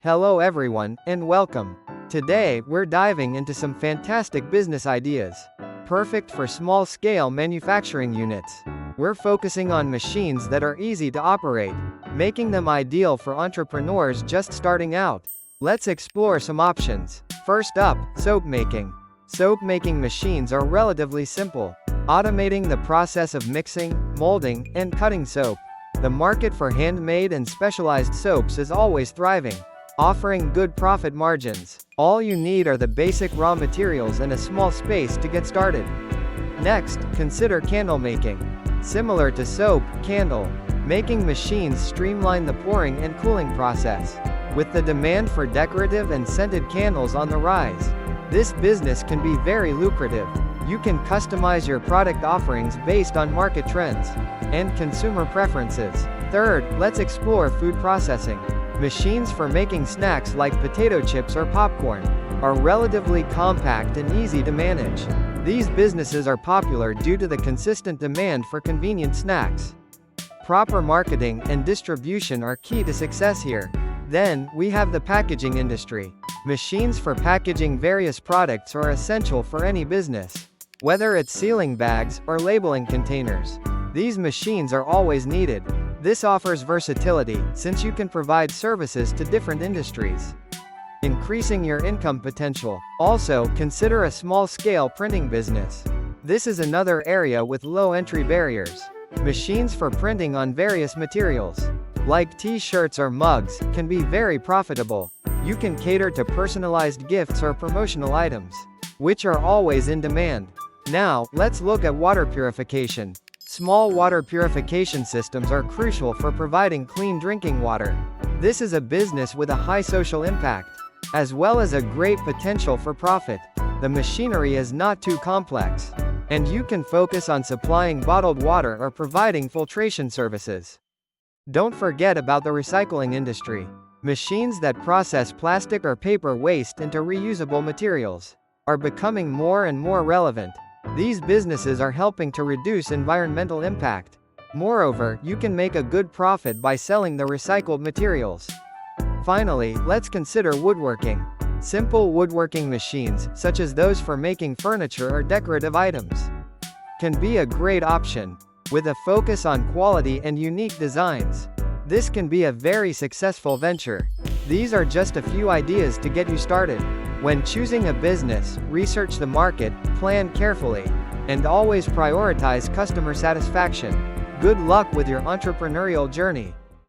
Hello everyone, and welcome. Today, we're diving into some fantastic business ideas. Perfect for small-scale manufacturing units. We're focusing on machines that are easy to operate, making them ideal for entrepreneurs just starting out. Let's explore some options. First up, soap making. Soap making machines are relatively simple, automating the process of mixing, molding, and cutting soap. The market for handmade and specialized soaps is always thriving, offering good profit margins. All you need are the basic raw materials and a small space to get started. Next, consider candle making. Similar to soap, candle making machines streamline the pouring and cooling process. With the demand for decorative and scented candles on the rise, this business can be very lucrative. You can customize your product offerings based on market trends and consumer preferences. Third, let's explore food processing. Machines for making snacks like potato chips or popcorn are relatively compact and easy to manage. These businesses are popular due to the consistent demand for convenient snacks. Proper marketing and distribution are key to success here. Then, we have the packaging industry. Machines for packaging various products are essential for any business. Whether it's sealing bags or labeling containers, these machines are always needed. This offers versatility, since you can provide services to different industries, increasing your income potential. Also, consider a small-scale printing business. This is another area with low entry barriers. Machines for printing on various materials, like t-shirts or mugs, can be very profitable. You can cater to personalized gifts or promotional items, which are always in demand. Now, let's look at water purification. Small water purification systems are crucial for providing clean drinking water. This is a business with a high social impact, as well as a great potential for profit. The machinery is not too complex, and you can focus on supplying bottled water or providing filtration services. Don't forget about the recycling industry. Machines that process plastic or paper waste into reusable materials are becoming more and more relevant. These businesses are helping to reduce environmental impact. Moreover, you can make a good profit by selling the recycled materials. Finally, let's consider woodworking. Simple woodworking machines, such as those for making furniture or decorative items, can be a great option. With a focus on quality and unique designs, this can be a very successful venture. These are just a few ideas to get you started. When choosing a business, research the market, plan carefully, and always prioritize customer satisfaction. Good luck with your entrepreneurial journey.